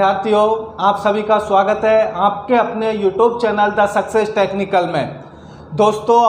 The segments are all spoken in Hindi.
विद्यार्थियों, आप सभी का स्वागत है आपके अपने YouTube channel the success technical में। दोस्तों,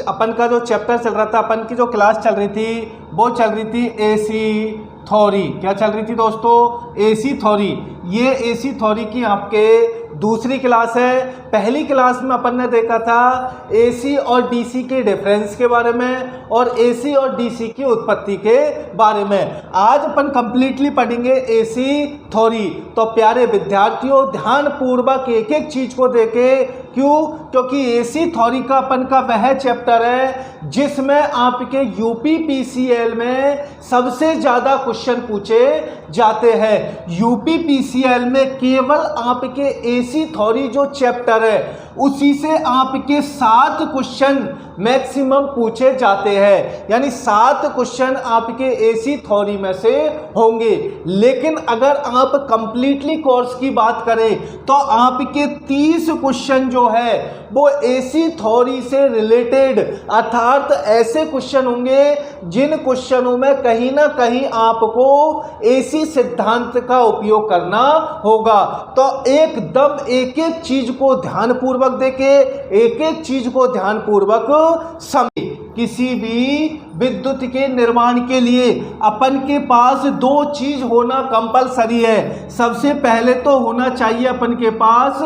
अपन का जो चैप्टर चल रहा था, अपन की जो क्लास चल रही थी वो चल रही थी एसी थ्योरी। क्या चल रही थी दोस्तों? AC theory. ये एसी थ्योरी की आपके दूसरी क्लास है। पहली क्लास में अपन ने देखा था एसी और डीसी के डिफरेंस के बारे में और एसी और डीसी की उत्पत्ति के बारे में। आज अपन कंप्लीटली पढ़ेंगे एसी थ्योरी। तो प्यारे विद्यार्थियों, ध्यान पूर्वक एक एक चीज को देखें। क्यों? क्योंकि एसी थ्योरी का अपन का वह चैप्टर है जिसमें आपके यूपी पीसीएल में सबसे ज्यादा क्वेश्चन पूछे जाते हैं। यूपी पीसीएल में केवल आपके एसी थ्योरी जो चैप्टर है उसी से आपके 7 क्वेश्चन मैक्सिमम पूछे जाते हैं, यानी 7 क्वेश्चन आपके एसी थ्योरी में से होंगे। लेकिन अगर आप कंप्लीटली कोर्स की बात करें तो आपके 30 क्वेश्चन जो है वो एसी थ्योरी से रिलेटेड, अर्थात ऐसे क्वेश्चन होंगे जिन क्वेश्चनों में कहीं ना कहीं आपको एसी सिद्धांत का उपयोग करना होगा। तो एकदम एक एक चीज को ध्यानपूर्वक देखें, एक एक चीज को ध्यानपूर्वक समझें। किसी भी विद्युत के निर्माण के लिए अपन के पास 2 चीज होना कंपलसरी है। सबसे पहले तो होना चाहिए अपन के पास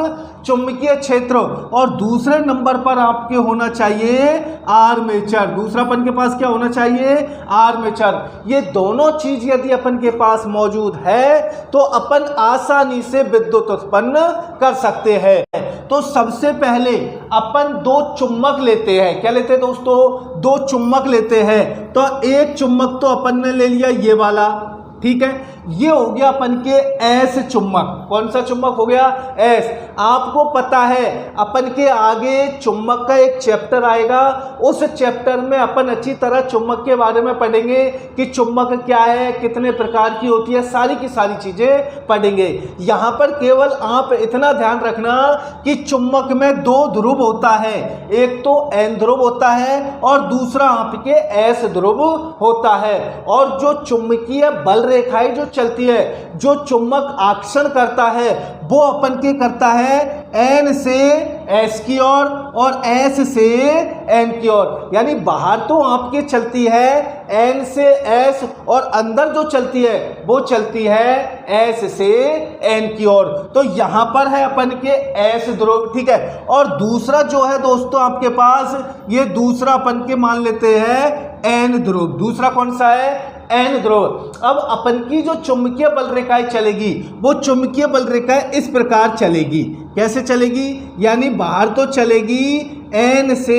चुंबकीय क्षेत्र और दूसरे नंबर पर आपके होना चाहिए आर्मेचर। दूसरा अपन के पास क्या होना चाहिए? आर्मेचर। ये दोनों चीज यदि अपन के पास मौजूद है तो अपन आसानी से विद्युत उत्पन्न कर सकते हैं। तो सबसे पहले अपन 2 चुम्बक लेते हैं। क्या लेते हैं दोस्तों? 2 चुम्बक लेते हैं। तो एक चुम्बक तो अपन ने ले लिया ये वाला, ठीक है। ये हो गया अपन के एस चुम्बक। कौन सा चुम्बक हो गया? एस। आपको पता है अपन के आगे चुम्बक का एक चैप्टर आएगा, उस चैप्टर में अपन अच्छी तरह चुम्बक के बारे में पढ़ेंगे कि चुम्बक क्या है, कितने प्रकार की होती है, सारी की सारी चीजें पढ़ेंगे। यहां पर केवल आप इतना ध्यान रखना कि चुम्बक में 2 ध्रुव होता है, एक तो एन ध्रुव होता है और दूसरा आपके एस ध्रुव होता है। और जो चुंबकीय बल रेखाएं जो चलती है, जो चुंबक आकर्षण करता है वो अपन के करता है एन से एस की ओर और एस से एन की ओर। यानी बाहर तो आपके चलती है एन से एस और अंदर जो चलती है वो चलती है एस से एन की ओर। तो यहां पर है अपन के एस ध्रुव, ठीक है। और दूसरा जो है दोस्तों आपके पास, ये दूसरा अपन के मान लेते हैं एन ध्रुव। दूसरा कौन सा है? एन ध्रुव। अब अपन की जो चुंबकीय बल रेखाएं चलेगी वो चुंबकीय बल रेखाएं इस प्रकार चलेगी। कैसे चलेगी? यानी बाहर तो चलेगी एन से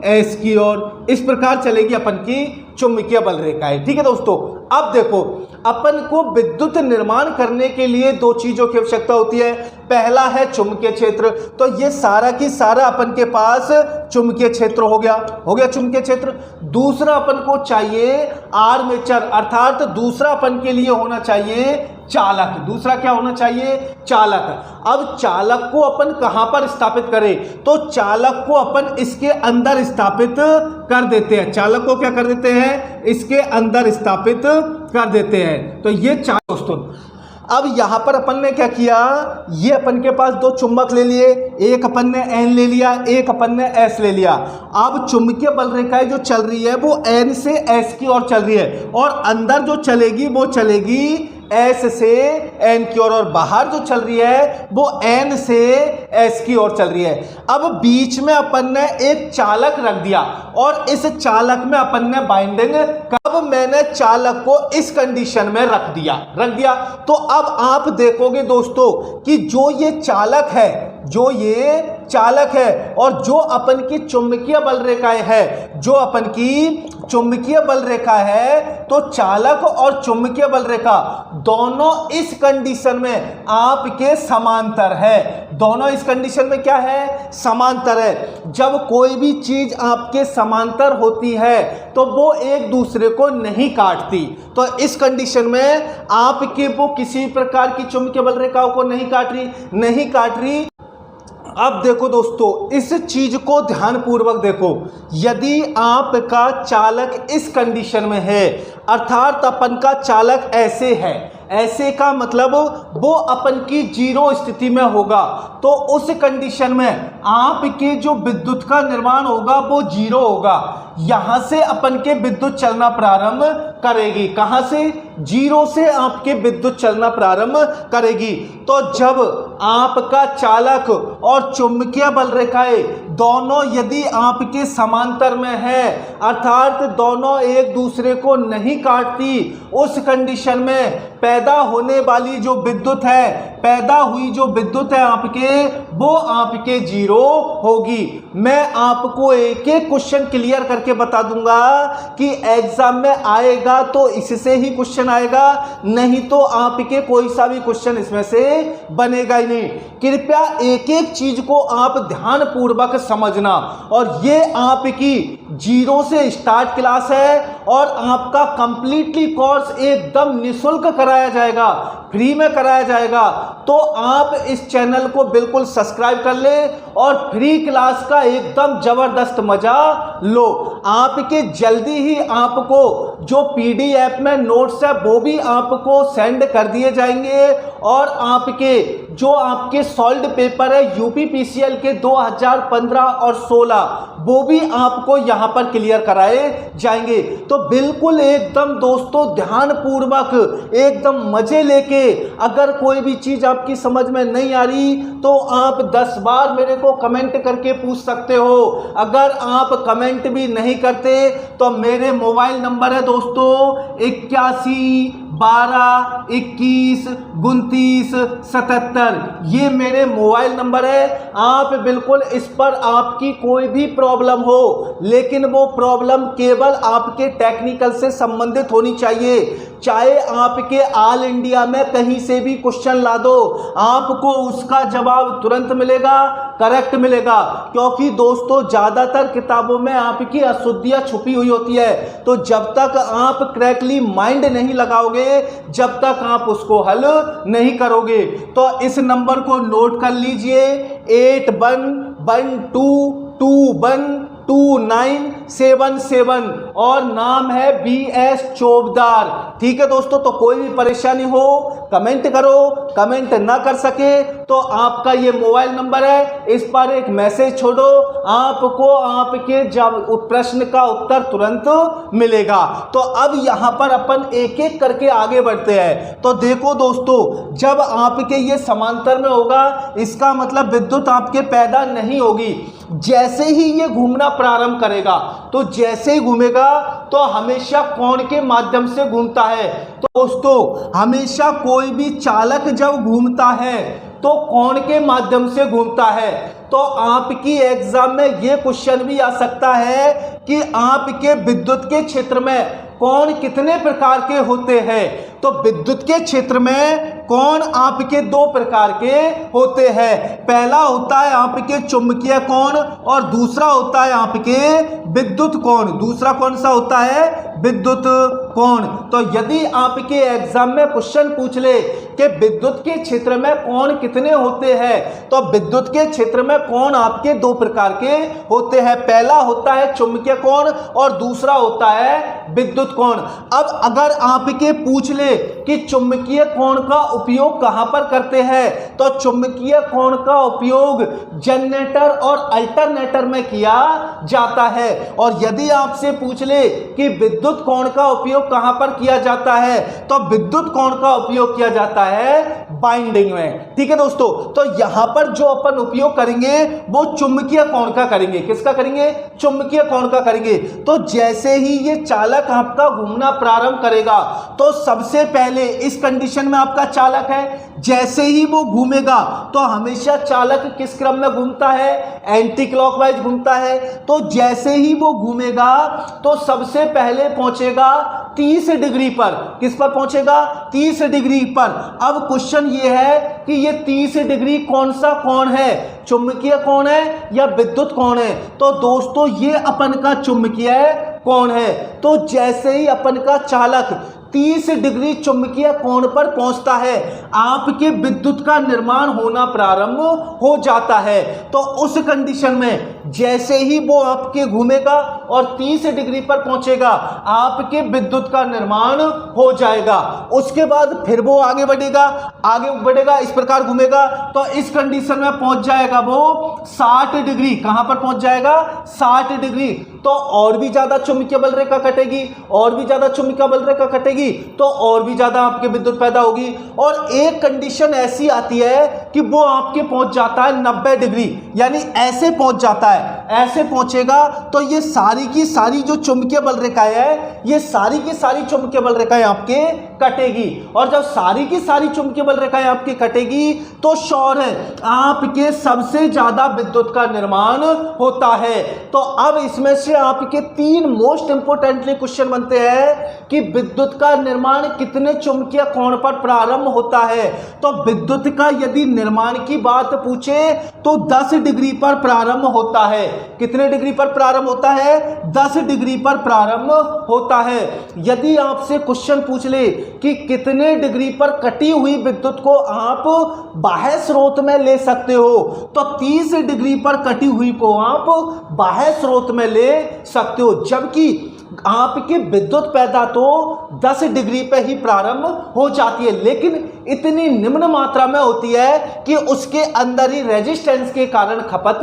एस की ओर, इस प्रकार चलेगी अपन की चुंबकीय बल रेखाएं, ठीक है दोस्तों। अब देखो, अपन को विद्युत निर्माण करने के लिए 2 चीजों की आवश्यकता होती है। पहला है चुंबकीय क्षेत्र। तो ये सारा की सारा अपन के पास चुंबकीय क्षेत्र हो गया चुंबकीय क्षेत्र। दूसरा अपन को चाहिए आर्मेचर, अर्थात दूसरा अपन के लिए होना चाहिए चालक। दूसरा क्या होना चाहिए? चालक। अब चालक को अपन कहां पर स्थापित करें? तो चालक को अपन इसके अंदर स्थापित कर देते हैं। चालक को क्या कर देते हैं? इसके अंदर स्थापित कर देते हैं। तो ये दोस्तों, अब यहां पर अपन ने क्या किया, ये अपन के पास 2 चुंबक ले लिए, एक अपन ने एन ले लिया, एक अपन ने एस ले लिया। अब चुंबकीय बल रेखाएं जो चल रही है वो एन से एस की ओर चल रही है और अंदर जो चलेगी वो चलेगी एस से एन की ओर और बाहर जो चल रही है वो एन से एस की ओर चल रही है। अब बीच में अपन ने एक चालक रख दिया और इस चालक में अपन ने बाइंडिंग, कब मैंने चालक को इस कंडीशन में रख दिया तो अब आप देखोगे दोस्तों कि जो ये चालक है और जो अपन की चुंबकीय बल रेखाएं है, जो अपन की चुंबकीय बल रेखा है, तो चालक और चुंबकीय बल रेखा दोनों इस कंडीशन में आपके समांतर है। दोनों इस कंडीशन में क्या है? समांतर है। जब कोई भी चीज आपके समांतर होती है तो वो एक दूसरे को नहीं काटती। तो इस कंडीशन में आपके वो किसी प्रकार की चुंबकीय बल रेखाओं को नहीं काट रही। अब देखो दोस्तों, इस चीज को ध्यानपूर्वक देखो। यदि आपका चालक इस कंडीशन में है, अर्थात अपन का चालक ऐसे है, ऐसे का मतलब वो अपन की जीरो स्थिति में होगा। तो उस कंडीशन में आपके जो विद्युत का निर्माण होगा वो जीरो होगा। यहां से अपन के विद्युत चलना प्रारंभ करेगी। कहां से? जीरो से आपके विद्युत चलना प्रारंभ करेगी। तो जब आपका चालक और चुंबकीय बल रेखाएं दोनों यदि आपके समांतर में है, अर्थात दोनों एक दूसरे को नहीं काटती, उस कंडीशन में पैदा होने वाली जो विद्युत है, पैदा हुई जो विद्युत है आपके, वो आपके जीरो होगी। मैं आपको एक एक क्वेश्चन क्लियर करके बता दूंगा कि एग्जाम में आएगा तो इससे ही क्वेश्चन आएगा, नहीं तो आपके कोई सा भी क्वेश्चन इसमें से बनेगा ही नहीं। कृपया एक एक चीज को आप ध्यान पूर्वक समझना। और ये आपकी जीरो से स्टार्ट क्लास है और आपका कंप्लीटली कोर्स एकदम निःशुल्क कराया जाएगा, फ्री में कराया जाएगा। तो आप इस चैनल को बिल्कुल सब्सक्राइब कर ले और फ्री क्लास का एकदम जबरदस्त मजा लो। आपके जल्दी ही आपको जो पीडीएफ में नोट्स है वो भी आपको सेंड कर दिए जाएंगे और आपके जो आपके सॉल्व पेपर है यूपीपीसीएल के 2015 और 16 वो भी आपको यहां पर क्लियर कराए जाएंगे। तो बिल्कुल एकदम दोस्तों ध्यान पूर्वक एकदम मजे लेके, अगर कोई भी चीज आपकी समझ में नहीं आ रही तो आप 10 बार मेरे को कमेंट करके पूछ सकते हो। अगर आप कमेंट भी नहीं करते तो मेरे मोबाइल नंबर है दोस्तों 81 12 21 29 77, ये मेरे मोबाइल नंबर है। आप बिल्कुल इस पर आपकी कोई भी प्रॉब्लम हो, लेकिन वो प्रॉब्लम केवल आपके टेक्निकल से संबंधित होनी चाहिए। चाहे आपके ऑल इंडिया में कहीं से भी क्वेश्चन ला दो, आपको उसका जवाब तुरंत मिलेगा, करेक्ट मिलेगा। क्योंकि दोस्तों ज़्यादातर किताबों में आपकी अशुद्धियाँ छुपी हुई होती है। तो जब तक आप करेक्टली माइंड नहीं लगाओगे, जब तक आप उसको हल नहीं करोगे। तो इस नंबर को नोट कर लीजिए 8112212977 और नाम है BS चोपदार। ठीक है दोस्तों, तो कोई भी परेशानी हो कमेंट करो, कमेंट ना कर सके तो आपका ये मोबाइल नंबर है, इस पर एक मैसेज छोड़ो, आपको आपके प्रश्न का उत्तर तुरंत मिलेगा। तो अब यहां पर अपन एक एक करके आगे बढ़ते हैं। तो देखो दोस्तों, जब आपके ये समांतर में होगा इसका मतलब विद्युत आपके पैदा नहीं होगी। जैसे ही ये घूमना प्रारंभ करेगा, तो जैसे ही घूमेगा तो हमेशा कोण के माध्यम से घूमता है। तो दोस्तों हमेशा कोई भी चालक जब घूमता है तो कोण के माध्यम से घूमता है। तो आपकी एग्जाम में ये क्वेश्चन भी आ सकता है कि आपके विद्युत के क्षेत्र में कोण कितने प्रकार के होते हैं। तो विद्युत के क्षेत्र में कोण आपके दो प्रकार के होते हैं। पहला होता है आपके चुंबकीय कोण और दूसरा होता है आपके विद्युत कोण। दूसरा कौन सा होता है? विद्युत कोण। तो यदि आपके एग्जाम में क्वेश्चन पूछ ले कि विद्युत के क्षेत्र में कोण कितने होते हैं, तो विद्युत के क्षेत्र में कोण आपके दो प्रकार के होते हैं। पहला होता है चुंबकीय कोण और दूसरा होता है विद्युत कोण। अब अगर आपके पूछ ले कि चुंबकीय कोण का उपयोग कहां पर करते हैं, तो चुंबकीय कोण का उपयोग जनरेटर और अल्टरनेटर में किया जाता है। और यदि आपसे पूछ ले कि विद्युत कोण का उपयोग कहां पर किया जाता है, तो विद्युत कोण का उपयोग किया जाता है बाइंडिंग में। ठीक है दोस्तों, तो यहां पर जो अपन उपयोग करेंगे वो चुंबकीय कोण का करेंगे। किसका करेंगे? चुंबकीय कोण का करेंगे। तो जैसे ही ये चालक आपका घूमना प्रारंभ करेगा, तो सबसे पहले इस कंडीशन में आपका चालक है, जैसे ही वो घूमेगा तो हमेशा चालक किस क्रम में घूमता है? एंटी क्लॉकवाइज घूमता है। तो जैसे ही वो घूमेगा तो सबसे पहले पहुंचेगा 30 डिग्री पर। किस पर पहुंचेगा? 30 डिग्री पर। अब क्वेश्चन ये है कि ये 30 डिग्री कौन सा कोण है? चुंबकीय कोण है या विद्युत कोण है? तो दोस्तों ये अपन का चुंबकीय कोण है। तो जैसे ही अपन का चालक 30 डिग्री चुंबकीय कोण पर पहुंचता है, आपके विद्युत का निर्माण होना प्रारंभ हो जाता है। तो उस कंडीशन में जैसे ही वो आपके घूमेगा और 30 डिग्री पर पहुंचेगा, आपके विद्युत का निर्माण हो जाएगा। उसके बाद फिर वो आगे बढ़ेगा, इस प्रकार घूमेगा, तो इस कंडीशन में पहुंच जाएगा वो 60 डिग्री। कहां पर पहुंच जाएगा? 60 डिग्री। तो और भी ज्यादा चुंबकीय बल रेखा कटेगी, और भी ज्यादा चुंबकीय बल रेखा कटेगी, तो और भी ज्यादा आपके विद्युत पैदा होगी। और एक कंडीशन ऐसी आती है कि वो आपके पहुंच जाता है 90 डिग्री, यानी ऐसे पहुंच जाता है, ऐसे पहुंचेगा, तो ये सारी की सारी जो चुंबकीय बल रेखाएं है, ये सारी की सारी चुंबकीय बल रेखाएं आपके कटेगी। और जब सारी की सारी चुंबकीय बल रेखाएं आपकी कटेगी, तो श्योर है आपके सबसे ज्यादा विद्युत का निर्माण होता है। तो अब इसमें से आपके 3 मोस्ट इंपोर्टेंटली क्वेश्चन बनते हैं कि विद्युत का निर्माण कितने चुंबकीय कोण पर प्रारंभ होता है। तो विद्युत का यदि निर्माण की बात पूछे तो 10 डिग्री पर प्रारंभ होता है। कितने डिग्री पर प्रारंभ होता है? 10 डिग्री पर प्रारंभ होता है। यदि आपसे क्वेश्चन पूछ ले कि कितने डिग्री पर कटी हुई विद्युत को आप बाह्य स्रोत में ले सकते हो, तो 30 डिग्री पर कटी हुई को आप बाह्य स्रोत में ले सकते हो, जबकि आपकी विद्युत पैदा तो 10 डिग्री पे ही प्रारंभ हो जाती है, लेकिन इतनी निम्न मात्रा में होती है कि उसके अंदर ही रेजिस्टेंस के कारण खपत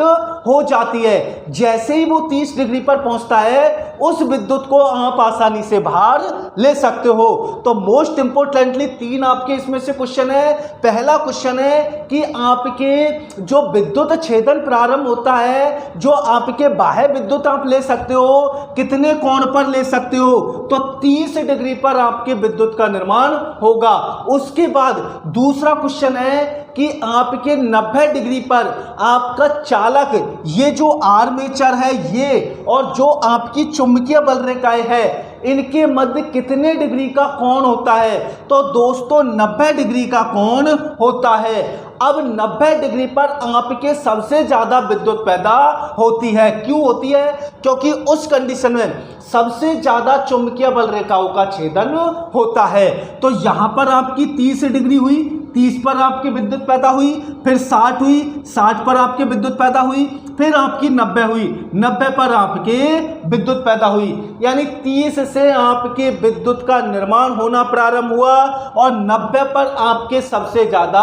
हो जाती है। जैसे ही वो 30 डिग्री पर पहुंचता है, उस विद्युत को आप आसानी से बाहर ले सकते हो। तो मोस्ट इंपोर्टेंटली 3 आपके इसमें से क्वेश्चन है। पहला क्वेश्चन है कि आपके जो विद्युत छेदन प्रारंभ होता है, जो आपके बाह्य विद्युत आप ले सकते हो, कितने कोण पर ले सकते हो? तो 30 डिग्री पर आपके विद्युत का निर्माण होगा। उसके बाद दूसरा क्वेश्चन है कि आपके 90 डिग्री पर आपका चालक, ये जो आर्मेचर है ये, और जो आपकी चुंबकीय बल रेखाएं है, इनके मध्य कितने डिग्री का कोण होता है? तो दोस्तों 90 डिग्री का कोण होता है। अब 90 डिग्री पर आपके सबसे ज्यादा विद्युत पैदा होती है। क्यों होती है? क्योंकि उस कंडीशन में सबसे ज्यादा चुंबकीय बल रेखाओं का छेदन होता है। तो यहां पर आपकी 30 डिग्री हुई, 30 पर आपकी विद्युत पैदा हुई, फिर 60 हुई, 60 पर आपके विद्युत पैदा हुई, फिर आपकी 90 हुई, 90 पर आपके विद्युत पैदा हुई, यानी 30 से आपके विद्युत का निर्माण होना प्रारंभ हुआ और 90 पर आपके सबसे ज्यादा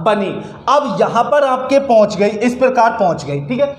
बनी। अब यहां पर आपके पहुंच गई, इस प्रकार पहुंच गई, ठीक है।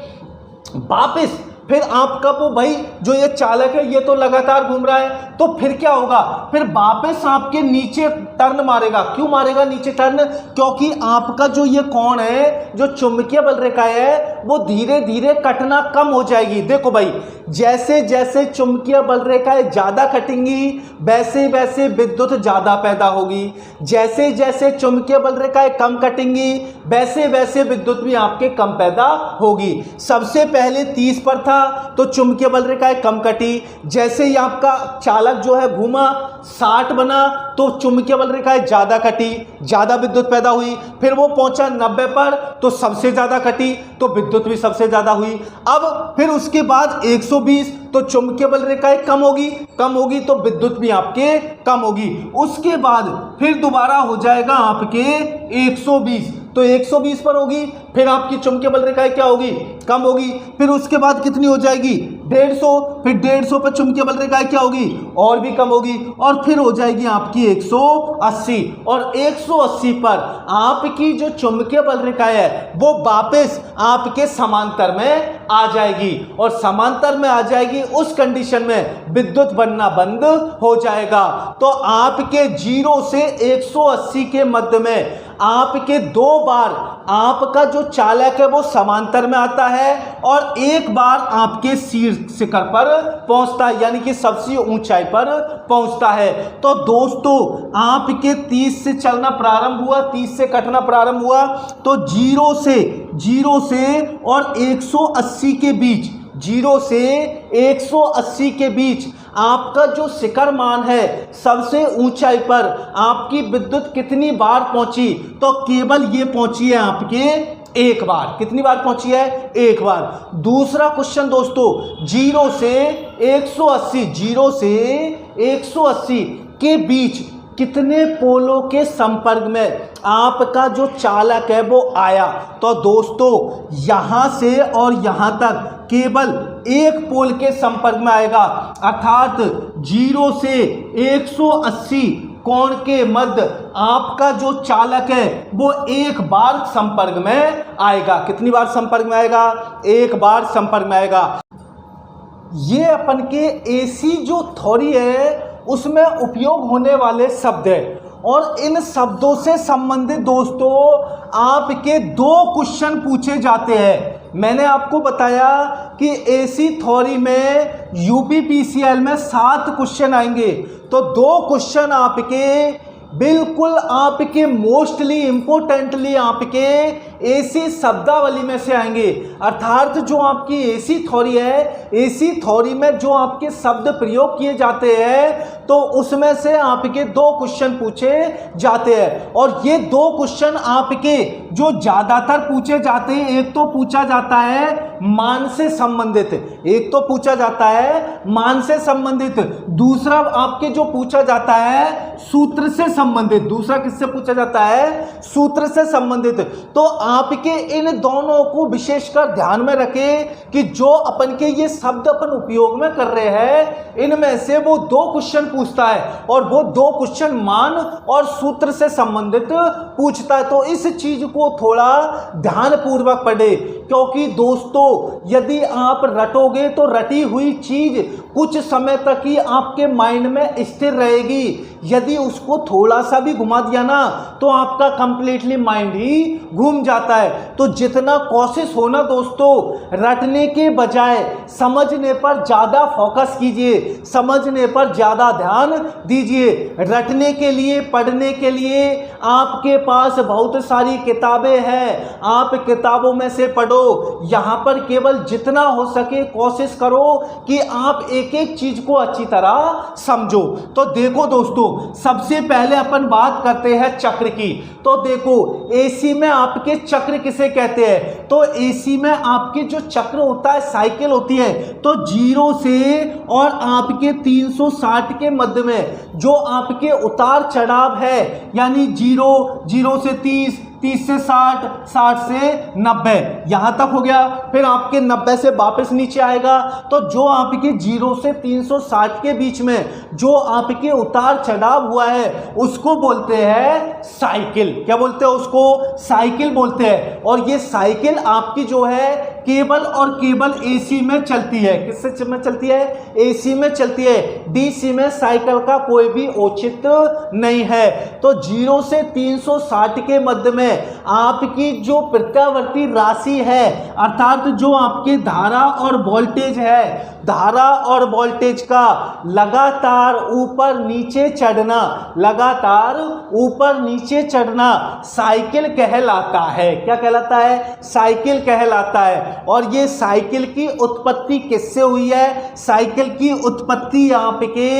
वापिस फिर आपका वो भाई जो ये चालक है, ये तो लगातार घूम रहा है, तो फिर क्या होगा? फिर वापस आपके नीचे टर्न मारेगा। क्यों मारेगा नीचे टर्न? क्योंकि आपका जो ये कोण है, जो चुंबकीय बल रेखा है, वो धीरे धीरे कटना कम हो जाएगी। देखो भाई, जैसे जैसे चुंबकीय बल रेखाएं ज्यादा कटेंगी, वैसे वैसे विद्युत ज्यादा पैदा होगी। जैसे जैसे चुंबकीय बल रेखाएं कम कटेंगी, वैसे वैसे विद्युत भी आपके कम पैदा होगी। सबसे पहले 30 पर था तो चुंबकीय बल रेखाएं कम कटी, जैसे ही आपका चालक जो है घूमा, 60 बना, तो चुंबकीय बल रेखाएं ज्यादा कटी, ज्यादा विद्युत पैदा हुई। फिर वो पहुंचा 90 पर तो सबसे ज्यादा कटी, तो विद्युत भी सबसे ज्यादा हुई। अब फिर उसके बाद 120, तो चुंबकीय बल रेखाएं कम होगी तो विद्युत भी आपके कम होगी। उसके बाद फिर दोबारा हो जाएगा आपके 120, तो 120 पर होगी, फिर आपकी चुंबकीय बल रेखाएं क्या होगी? कम होगी। फिर उसके बाद कितनी हो जाएगी? 150, फिर 150 पर चुंबकीय बल रेखाएं क्या होगी? और भी कम होगी, और फिर हो जाएगी आपकी 180, और 180 पर आपकी जो चुंबकीय बल रेखाएं है वो वापस आपके समांतर में आ जाएगी, और समांतर में आ जाएगी। उस कंडीशन में विद्युत बनना बंद हो जाएगा। तो आपके 0 से 180 के मध्य में आपके 2 बार आपका जो चालक है वो समांतर में आता है, और एक बार आपके शिखर पर पहुंचता है, यानी कि सबसे ऊंचाई पर पहुंचता है। तो दोस्तों आपके 30 से चलना प्रारंभ हुआ, 30 से कटना प्रारंभ हुआ, तो 0 से और 180 के बीच, 0 से 180 के बीच आपका जो शिखर मान है, सबसे ऊंचाई पर आपकी विद्युत कितनी बार पहुंची? तो केवल ये पहुंची है आपके एक बार। कितनी बार पहुंची है? एक बार। दूसरा क्वेश्चन दोस्तों, 0 से 180 के बीच कितने पोलों के संपर्क में आपका जो चालक है वो आया। तो दोस्तों यहाँ से और यहाँ तक केवल एक पोल के संपर्क में आएगा, अर्थात 0 से 180 कोण के मध्य आपका जो चालक है वो एक बार संपर्क में आएगा। कितनी बार संपर्क में आएगा? एक बार संपर्क में आएगा। ये अपन के एसी जो थ्योरी है उसमें उपयोग होने वाले शब्द है, और इन शब्दों से संबंधित दोस्तों आपके 2 क्वेश्चन पूछे जाते हैं। मैंने आपको बताया कि एसी थ्योरी में यूपीपीसीएल में 7 क्वेश्चन आएंगे, तो 2 क्वेश्चन आपके बिल्कुल आपके मोस्टली इम्पोर्टेंटली आपके एसी शब्दावली में से आएंगे। अर्थात जो आपकी एसी थ्योरी है, एसी थ्योरी में जो आपके शब्द प्रयोग किए जाते हैं तो उसमें से आपके 2 क्वेश्चन पूछे जाते हैं। और ये 2 क्वेश्चन आपके जो ज़्यादातर पूछे जाते हैं, एक तो पूछा जाता है मान से संबंधित, एक तो पूछा जाता है मान से संबंधित, दूसरा आपके जो पूछा जाता है सूत्र से संबंधित। दूसरा किससे पूछा जाता है? सूत्र से संबंधित। तो आपके इन दोनों को विशेषकर ध्यान में रखें कि जो अपन के ये शब्द अपन उपयोग में कर रहे हैं इनमें से वो 2 क्वेश्चन पूछता है, और वो 2 क्वेश्चन मान और सूत्र से संबंधित पूछता है। तो इस चीज को थोड़ा ध्यान पूर्वक पढ़े, क्योंकि दोस्तों यदि आप रटोगे तो रटी हुई चीज कुछ समय तक ही आपके माइंड में स्थिर रहेगी। यदि उसको थोड़ा सा भी घुमा दिया ना तो आपका कंप्लीटली माइंड ही घूम जाता है। तो जितना कोशिश हो ना दोस्तों, रटने के बजाय समझने पर ज़्यादा फोकस कीजिए, समझने पर ज़्यादा ध्यान दीजिए। रटने के लिए, पढ़ने के लिए आपके पास बहुत सारी किताबें हैं, आप किताबों में से पढ़ो। यहाँ पर केवल जितना हो सके कोशिश करो कि आप एक एक चीज को अच्छी तरह समझो। तो देखो दोस्तों, सबसे पहले अपन बात करते हैं चक्र की। तो देखो एसी में आपके चक्र किसे कहते हैं? तो एसी में आपके जो चक्र होता है, साइकिल होती है, तो 0 से और आपके 360 के मध्य में जो आपके उतार चढ़ाव है, यानी 0 से 30 से 60, 60 से 90, यहाँ तक हो गया। फिर आपके 90 से वापस नीचे आएगा। तो जो आपके 0 से 360 के बीच में जो आपके उतार चढ़ाव हुआ है उसको बोलते हैं साइकिल। क्या बोलते हैं उसको? साइकिल बोलते हैं। और ये साइकिल आपकी जो है केवल और केवल एसी में चलती है। किससे में चलती है? एसी में चलती है। डीसी में साइकिल का कोई भी औचित्य नहीं है। तो 0 से 360 के मध्य में आपकी जो प्रत्यावर्ती राशि है, अर्थात जो आपकी धारा और वोल्टेज है, धारा और वोल्टेज का लगातार ऊपर नीचे चढ़ना, लगातार ऊपर नीचे चढ़ना साइकिल कहलाता है। क्या कहलाता है? साइकिल कहलाता है। और ये साइकिल की उत्पत्ति किससे हुई है? साइकिल की उत्पत्ति आपके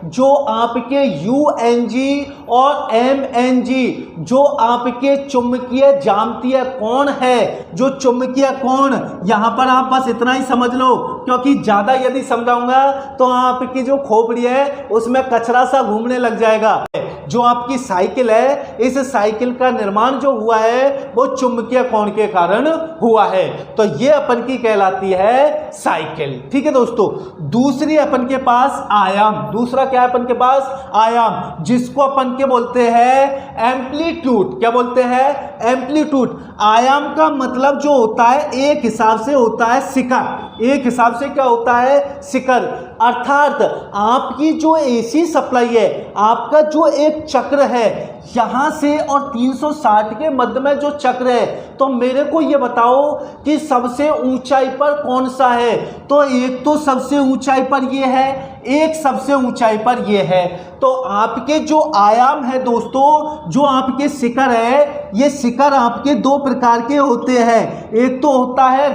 जो आपके यूएनजी और एमएनजी जो आपके चुंबकीय ज्यामितीय कोण है, जो चुंबकीय कोण, यहां पर आप बस इतना ही समझ लो, क्योंकि ज्यादा यदि समझाऊंगा तो आपकी जो खोपड़ी है उसमें कचरा सा घूमने लग जाएगा। जो आपकी साइकिल है, इस साइकिल का निर्माण जो हुआ है वो चुंबकीय कोण के कारण हुआ है। तो ये अपन की कहलाती है साइकिल। ठीक है दोस्तों। दूसरी अपन के पास आयाम। दूसरा क्या है अपन के पास? आयाम, जिसको अपन के बोलते हैं एम्पलीट्यूड। क्या बोलते हैं? एम्पलीट्यूड। आयाम का मतलब जो होता है एक हिसाब से होता है शिखर। एक हिसाब से क्या होता है? शिखर। अर्थात आपकी जो एसी सप्लाई है, आपका जो एक चक्र है, यहां से और 360 के मध्य में जो चक्र है, तो मेरे को ये बताओ कि सबसे ऊंचाई पर कौन सा है? तो एक तो सबसे ऊंचाई पर ये है, एक सबसे ऊंचाई पर ये है। तो आपके जो आयाम है दोस्तों, जो आपके शिखर है, ये शिखर आपके 2 प्रकार के होते हैं। एक तो होता है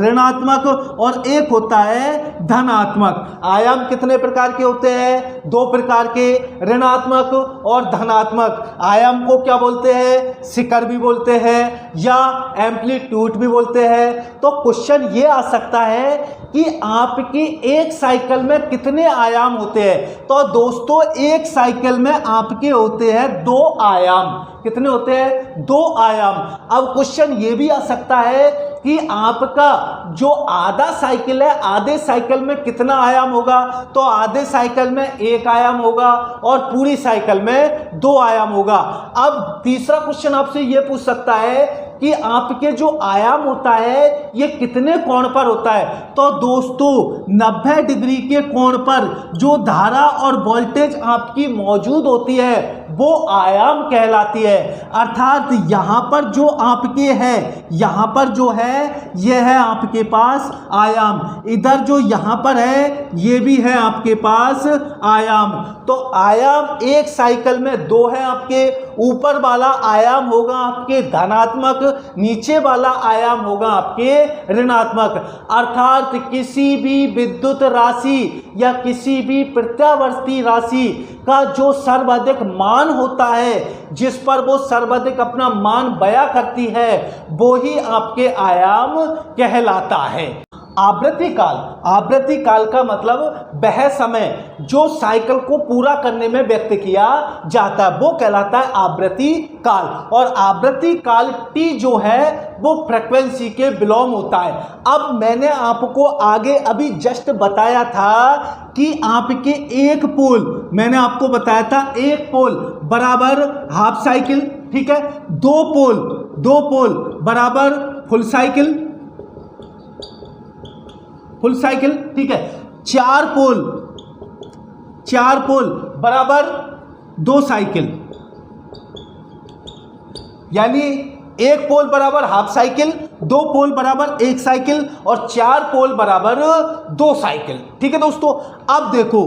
ऋणात्मक और एक होता है धनात्मक। आयाम कितने प्रकार के होते हैं? 2 प्रकार के, ऋणात्मक और धनात्मक। आयाम को क्या बोलते हैं, शिखर भी बोलते हैं या एम्पलीट्यूड भी बोलते हैं। तो क्वेश्चन ये आ सकता है कि आपकी एक साइकिल में कितने आयाम होते हैं। तो दोस्तों एक साइकिल में आपके होते हैं 2 आयाम। कितने होते हैं, 2 आयाम। अब क्वेश्चन ये भी आ सकता है कि आपका जो आधा साइकिल है, आधे साइकिल में कितना आयाम होगा। तो आधे साइकिल में 1 आयाम होगा और पूरी साइकिल में 2 आयाम होगा। अब तीसरा क्वेश्चन आपसे ये पूछ सकता है कि आपके जो आयाम होता है ये कितने कोण पर होता है। तो दोस्तों 90 डिग्री के कोण पर जो धारा और वोल्टेज आपकी मौजूद होती है वो आयाम कहलाती है। अर्थात यहां पर जो आपके है, यहां पर जो है ये है आपके पास आयाम, इधर जो यहां पर है ये भी है आपके पास आयाम। तो आयाम एक साइकिल में 2 है आपके। ऊपर वाला आयाम होगा आपके धनात्मक, नीचे वाला आयाम होगा आपके ऋणात्मक। अर्थात किसी भी विद्युत राशि या किसी भी प्रत्यावर्ती राशि का जो सर्वाधिक मान होता है, जिस पर वो सर्वाधिक अपना मान बयां करती है, वो ही आपके आयाम कहलाता है। आवृत्ति काल, आवृत्ति काल का मतलब वह समय जो साइकिल को पूरा करने में व्यक्त किया जाता है वो कहलाता है आवृत्ति काल। और आवृत्ति काल T जो है वो फ्रीक्वेंसी के विलोम होता है। अब मैंने आपको आगे अभी जस्ट बताया था कि आपके एक पोल, मैंने आपको बताया था एक पोल बराबर हाफ साइकिल, ठीक है। 2 पोल बराबर फुल साइकिल, ठीक है। 4 पोल बराबर 2 साइकिल, यानी एक पोल बराबर हाफ साइकिल, 2 पोल बराबर 1 साइकिल और 4 पोल बराबर 2 साइकिल, ठीक है दोस्तों। अब देखो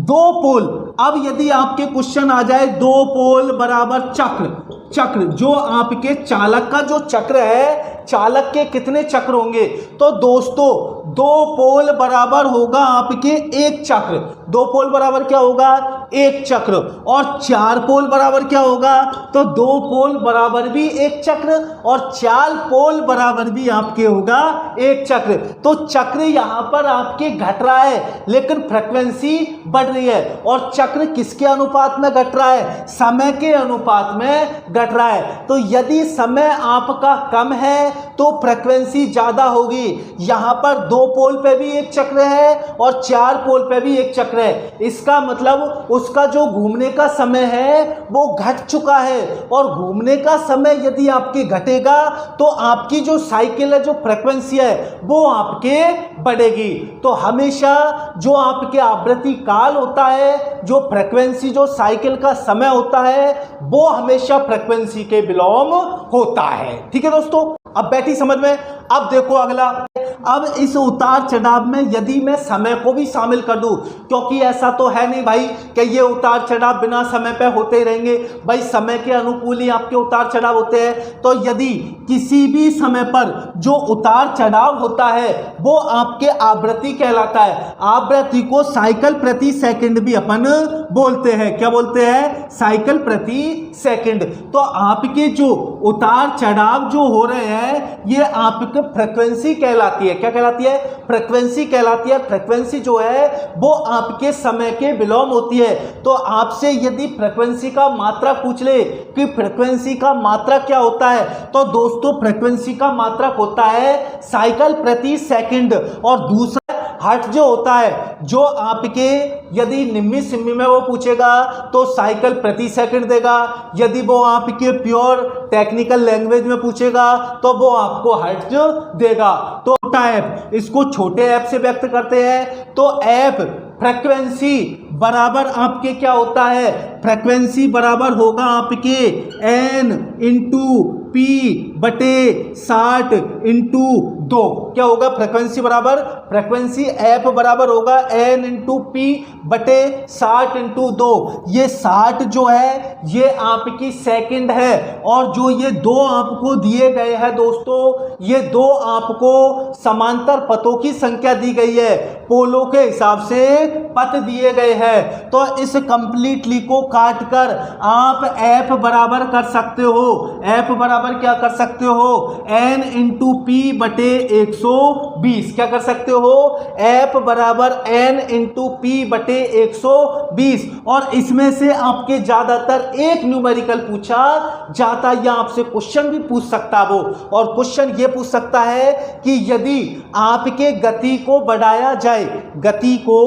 2 पोल, अब यदि आपके क्वेश्चन आ जाए 2 पोल बराबर चक्र, जो आपके चालक का जो चक्र है, चालक के कितने चक्र होंगे। तो दोस्तों 2 पोल बराबर होगा आपके 1 चक्र, 2 पोल बराबर क्या होगा 1 चक्र। और 4 पोल बराबर क्या होगा, तो 2 पोल बराबर भी 1 चक्र और 4 पोल बराबर भी आपके होगा 1 चक्र। तो चक्र यहां पर आपके घट रहा है लेकिन फ्रीक्वेंसी बढ़ रही है। और चक्र किसके अनुपात में घट रहा है, समय के अनुपात में घट रहा है। तो यदि समय आपका कम है तो फ्रीक्वेंसी ज्यादा होगी। यहां पर 2 पोल पे भी 1 चक्र है और 4 पोल पे भी 1 चक्र है। इसका मतलब उसका जो घूमने का समय है वो घट चुका है। और घूमने का समय यदि आपके घटेगा तो आपकी जो साइकिल है, जो फ्रीक्वेंसी है वो आपके बढ़ेगी। तो हमेशा जो आपके आवृत्ति काल होता है, जो फ्रीक्वेंसी, जो साइकिल का समय होता है वो हमेशा फ्रीक्वेंसी के विलोम होता है, ठीक है दोस्तों। अब बैठी समझ में। अब देखो अगला, अब इस उतार चढ़ाव में यदि मैं समय को भी शामिल कर दूं, क्योंकि ऐसा तो है नहीं भाई कि ये उतार चढ़ाव बिना समय पे होते ही रहेंगे। भाई समय के अनुकूल ही आपके उतार चढ़ाव होते हैं। तो यदि किसी भी समय पर जो उतार चढ़ाव होता है वो आपके आवृत्ति कहलाता है। आवृत्ति को साइकिल प्रति सेकंड भी अपन बोलते हैं। क्या बोलते हैं, साइकिल प्रति सेकंड। तो आपके जो उतार चढ़ाव जो हो रहे हैं ये आपके फ्रीक्वेंसी कहलाती है। क्या कहलाती है, फ्रीक्वेंसी कहलाती है। फ्रीक्वेंसी जो है वो आपके समय के विलोम होती है। तो आपसे यदि फ्रीक्वेंसी का मात्रा पूछ ले कि फ्रीक्वेंसी का मात्रा क्या होता है, तो दोस्तों फ्रीक्वेंसी का मात्रक होता है साइकिल प्रति सेकंड। और दूसरा हर्ट्ज जो होता है, जो आपके यदि निम्मी सिम्मी में वो पूछेगा तो साइकिल प्रति सेकंड देगा। यदि वो आपके प्योर टेक्निकल लैंग्वेज में पूछेगा तो वो आपको हर्ट्ज देगा। तो छोटा एफ, इसको छोटे एफ से व्यक्त करते हैं। तो एफ फ्रीक्वेंसी बराबर आपके क्या होता है, फ्रीक्वेंसी बराबर होगा आपके n इंटू P बटे 60 इंटू 2 क्या होगा? फ्रीक्वेंसी बराबर फ्रीक्वेंसी एफ बराबर होगा N इंटू P बटे 60 इंटू 2। ये 60 जो है ये आपकी सेकंड है, और जो ये दो आपको दिए गए हैं दोस्तों, ये दो आपको समांतर पथों की संख्या दी गई है, पोलों के हिसाब से पथ दिए गए हैं। तो इस कंप्लीटली को काट कर आप F बराबर कर सकते हो। F बराबर क्या कर सकते हो? N इंटू P बटे 120 क्या कर सकते हो? F बराबर N इंटू P बटे 120। और इसमें से आपके ज्यादातर एक न्यूमेरिकल पूछा जाता है, या आपसे क्वेश्चन भी पूछ सकता वो, और क्वेश्चन ये पूछ सकता है कि यदि आपके गति को बढ़ाया जाए, गति को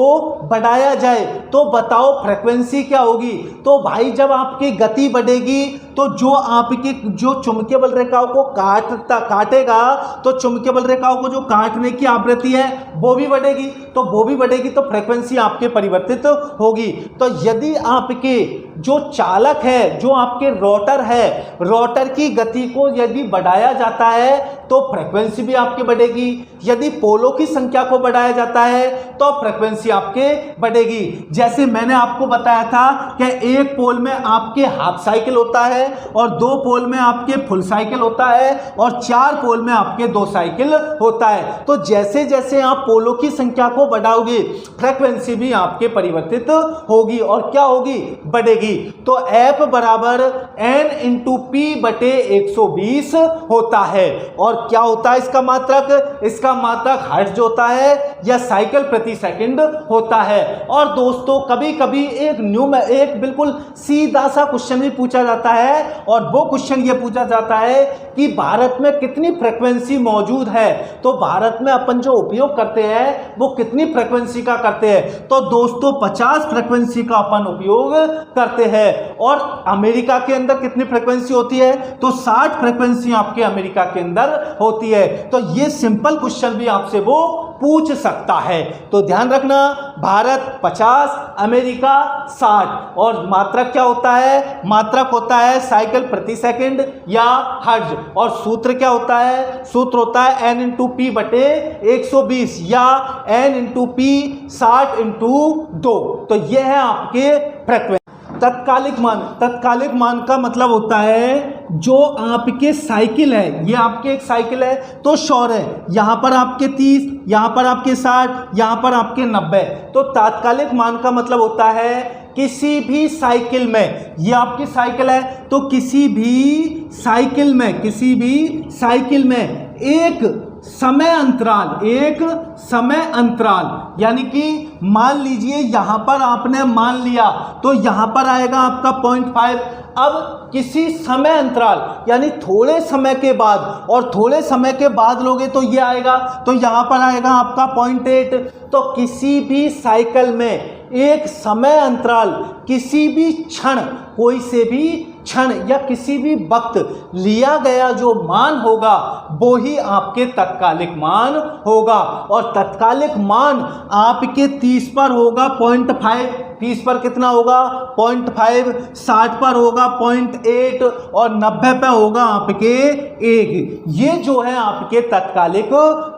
बढ़ाया जाए तो बताओ फ्रीक्वेंसी क्या होगी? तो भाई जब आपकी गति बढ़ेगी तो जो आपकी जो चुंबकीय रेखाओं को काटेगा, तो चुंबकीय रेखाओं को जो काटने की आवृत्ति है वो भी बढ़ेगी, तो वो भी बढ़ेगी तो फ्रीक्वेंसी आपके परिवर्तित होगी। तो यदि आपके जो चालक है, जो आपके रोटर है, रोटर की गति को यदि बढ़ाया जाता है तो फ्रीक्वेंसी भी आपकी बढ़ेगी। यदि पोलों की संख्या को बढ़ाया जाता है तो फ्रीक्वेंसी आपके बढ़ेगी। जैसे मैंने आपको बताया था कि एक पोल में आपके हाफ साइकिल होता है, और दो पोल में आपके फुल साइकिल होता है, और चार पोल में आपके दो साइकिल होता है। तो जैसे जैसे आप पोलों की संख्या को बढ़ाओगे फ्रीक्वेंसी भी आपके परिवर्तित होगी, और क्या होगी? बढ़ेगी। तो F बराबर N इंटू P बटे 120 होता है। और क्या होता है इसका मात्रक? इसका मात्रक हर्ट्ज होता है या साइकिल प्रति सेकंड होता है। और दोस्तों कभी कभी एक बिल्कुल सीधा सा क्वेश्चन भी पूछा जाता है, और वो क्वेश्चन ये पूछा जाता है कि भारत में कितनी फ्रीक्वेंसी मौजूद है। तो भारत में अपन जो उपयोग करते हैं वो कितनी फ्रीक्वेंसी का करते हैं? तो दोस्तों 50 फ्रीक्वेंसी का अपन उपयोग करते हैं। और अमेरिका के अंदर कितनी फ्रीक्वेंसी होती है? तो 60 फ्रीक्वेंसी आपके अमेरिका के अंदर होती है। तो ये सिंपल क्वेश्चन भी आपसे वो पूछ सकता है। तो ध्यान रखना, भारत 50, अमेरिका 60, और मात्रक क्या होता है? मात्रक होता है साइकिल प्रति सेकंड या हर्ट्ज, और सूत्र क्या होता है? सूत्र होता है N इंटू P बटे 120 या N इंटू P 60 इंटू 2। तो यह है आपके फ्रीक्वेंसी। तत्कालिक मान का मतलब होता है जो आपके साइकिल है, ये आपके एक साइकिल है तो शोर है, यहां पर आपके 30, यहां पर आपके 60, यहां पर आपके 90। तो तात्कालिक मान का मतलब होता है किसी भी साइकिल में, ये आपकी साइकिल है तो किसी भी साइकिल में एक समय अंतराल यानी कि मान लीजिए यहां पर आपने मान लिया तो यहां पर आएगा आपका 0.5। अब किसी समय अंतराल यानी थोड़े समय के बाद, और थोड़े समय के बाद लोगे तो ये आएगा, तो यहां पर आएगा आपका 0.8। तो किसी भी साइकिल में एक समय अंतराल किसी भी क्षण, कोई से भी क्षण या किसी भी वक्त लिया गया जो मान होगा वो ही आपके तत्कालिक मान होगा। और तत्कालिक मान आपके 30 पर होगा 0.5, 30 पर कितना होगा? 0.5, 60 पर होगा 0.8 और 90 पे होगा आपके 1। ये जो है आपके तत्कालिक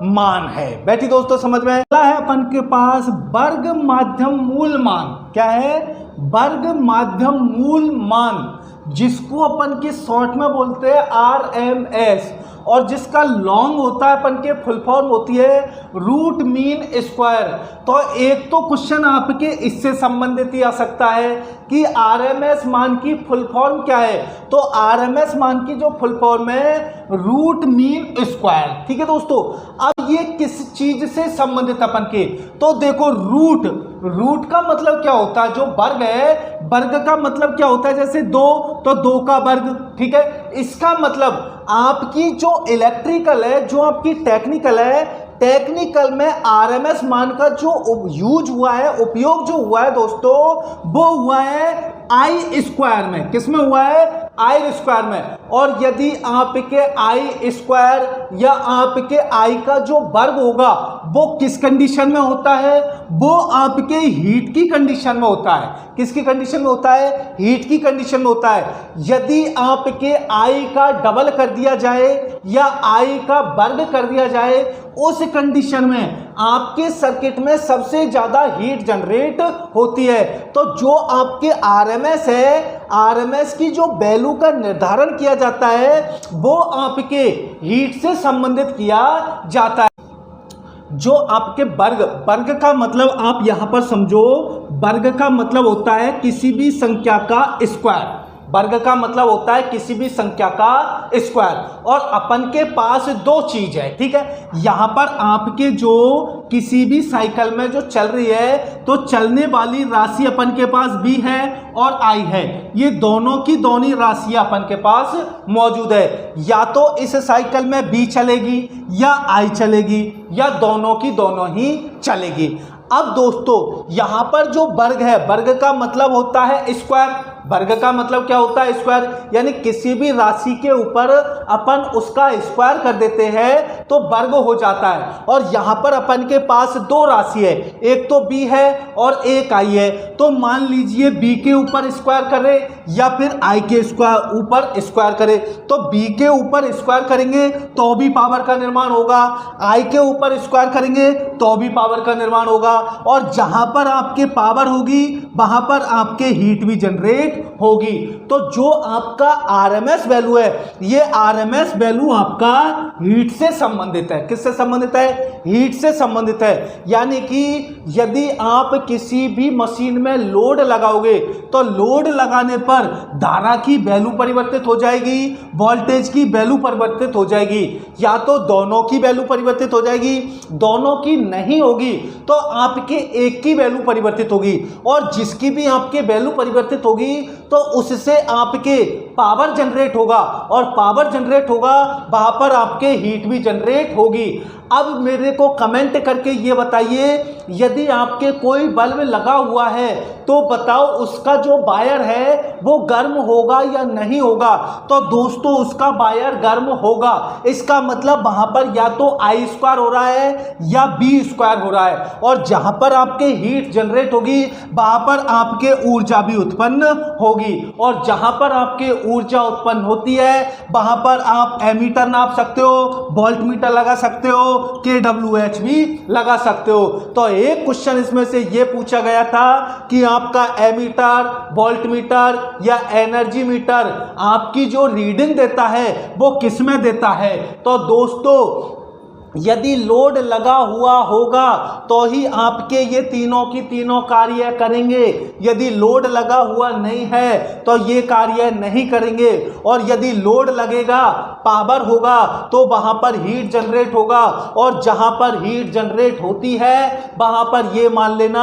मान है। बैठी दोस्तों समझ में आया है? अपन के पास वर्ग माध्यम मूल मान क्या है? वर्ग माध्यम मूल मान, जिसको अपन के शॉर्ट में बोलते हैं RMS, और जिसका लॉन्ग होता है अपन के फुल फॉर्म होती है रूट मीन स्क्वायर। तो एक तो क्वेश्चन आपके इससे संबंधित ही आ सकता है कि RMS मान की फुल फॉर्म क्या है? तो RMS मान की जो फुल फॉर्म है रूट मीन स्क्वायर। ठीक है दोस्तों, अब ये किस चीज से संबंधित अपन के? तो देखो रूट का मतलब क्या होता है? जो वर्ग है, वर्ग का मतलब क्या होता है? जैसे 2 तो 2 का वर्ग। ठीक है, इसका मतलब आपकी जो इलेक्ट्रिकल है, जो आपकी टेक्निकल है, टेक्निकल में RMS मान का जो यूज हुआ है, उपयोग जो हुआ है दोस्तों, वो हुआ है I स्क्वायर में। किस में हुआ है? I स्क्वायर में। और यदि आपके I स्क्वायर या आपके I का जो वर्ग होगा वो किस कंडीशन में होता है? वो आपके हीट की कंडीशन में होता है। किसकी कंडीशन में होता है? हीट की कंडीशन में होता है। यदि आपके I का डबल कर दिया जाए या I का वर्ग कर दिया जाए, उस कंडीशन में आपके सर्किट में सबसे ज्यादा हीट जनरेट होती है। तो जो आपके RMS है, RMS की जो वैल्यू का निर्धारण किया जाता है वो आपके हीट से संबंधित किया जाता है। जो आपके वर्ग का मतलब आप यहां पर समझो, वर्ग का मतलब होता है किसी भी संख्या का स्क्वायर। वर्ग का मतलब होता है किसी भी संख्या का स्क्वायर। और अपन के पास दो चीज है, ठीक है। यहां पर आपके जो किसी भी साइकिल में जो चल रही है, तो चलने वाली राशि अपन के पास B है और I है। ये दोनों की दोनों राशियां अपन के पास मौजूद है। या तो इस साइकिल में B चलेगी या I चलेगी, या दोनों की दोनों ही चलेगी। अब दोस्तों यहां पर जो वर्ग है, वर्ग का मतलब होता है स्क्वायर। वर्ग का मतलब क्या होता है? स्क्वायर। यानी किसी भी राशि के ऊपर अपन उसका स्क्वायर कर देते हैं तो वर्ग हो जाता है। और यहां पर अपन के पास दो राशि है, एक तो B है और एक I है। तो मान लीजिए B के ऊपर स्क्वायर करें या फिर I के ऊपर स्क्वायर करें। तो B के ऊपर स्क्वायर करेंगे तो भी पावर का निर्माण होगा, I के ऊपर स्क्वायर करेंगे तो भी पावर का निर्माण होगा। और जहां पर आपके पावर होगी वहां पर आपके हीट भी जनरेट होगी। तो जो आपका RMS वैल्यू है, ये RMS वैल्यू आपका हीट से संबंधित है। किससे संबंधित है? हीट से संबंधित है। यानी कि यदि आप किसी भी मशीन में लोड लगाओगे तो लोड लगाने पर धारा की वैल्यू परिवर्तित हो जाएगी, वोल्टेज की वैल्यू परिवर्तित हो जाएगी। या तो दोनों की वैल्यू परिवर्तित हो जाएगी, दोनों की नहीं होगी तो आपके एक की वैल्यू परिवर्तित होगी। और जिसकी भी आपके वैल्यू परिवर्तित होगी तो उससे आपके पावर जनरेट होगा, और पावर जनरेट होगा वहां पर आपके हीट भी जनरेट होगी। अब मेरे को कमेंट करके ये बताइए, यदि आपके कोई बल्ब लगा हुआ है तो बताओ उसका जो वायर है वो गर्म होगा या नहीं होगा? तो दोस्तों उसका वायर गर्म होगा। इसका मतलब वहां पर या तो I स्क्वायर हो रहा है या B स्क्वायर हो रहा है। और जहां पर आपके हीट जनरेट होगी वहां पर आपके ऊर्जा भी उत्पन्न होगी। और जहां पर आपके ऊर्जा उत्पन्न होती है वहां पर आप एमीटर नाप सकते हो, वोल्ट मीटर लगा सकते हो, kWh भी लगा सकते हो। तो एक क्वेश्चन इसमें से ये पूछा गया था कि आपका एमीटर, वोल्ट मीटर या एनर्जी मीटर आपकी जो रीडिंग देता है वो किस में देता है? तो दोस्तों यदि लोड लगा हुआ होगा तो ही आपके ये तीनों की तीनों कार्य करेंगे। यदि लोड लगा हुआ नहीं है तो ये कार्य नहीं करेंगे। और यदि लोड लगेगा, पावर होगा तो वहां पर हीट जनरेट होगा। और जहां पर हीट जनरेट होती है वहां पर ये मान लेना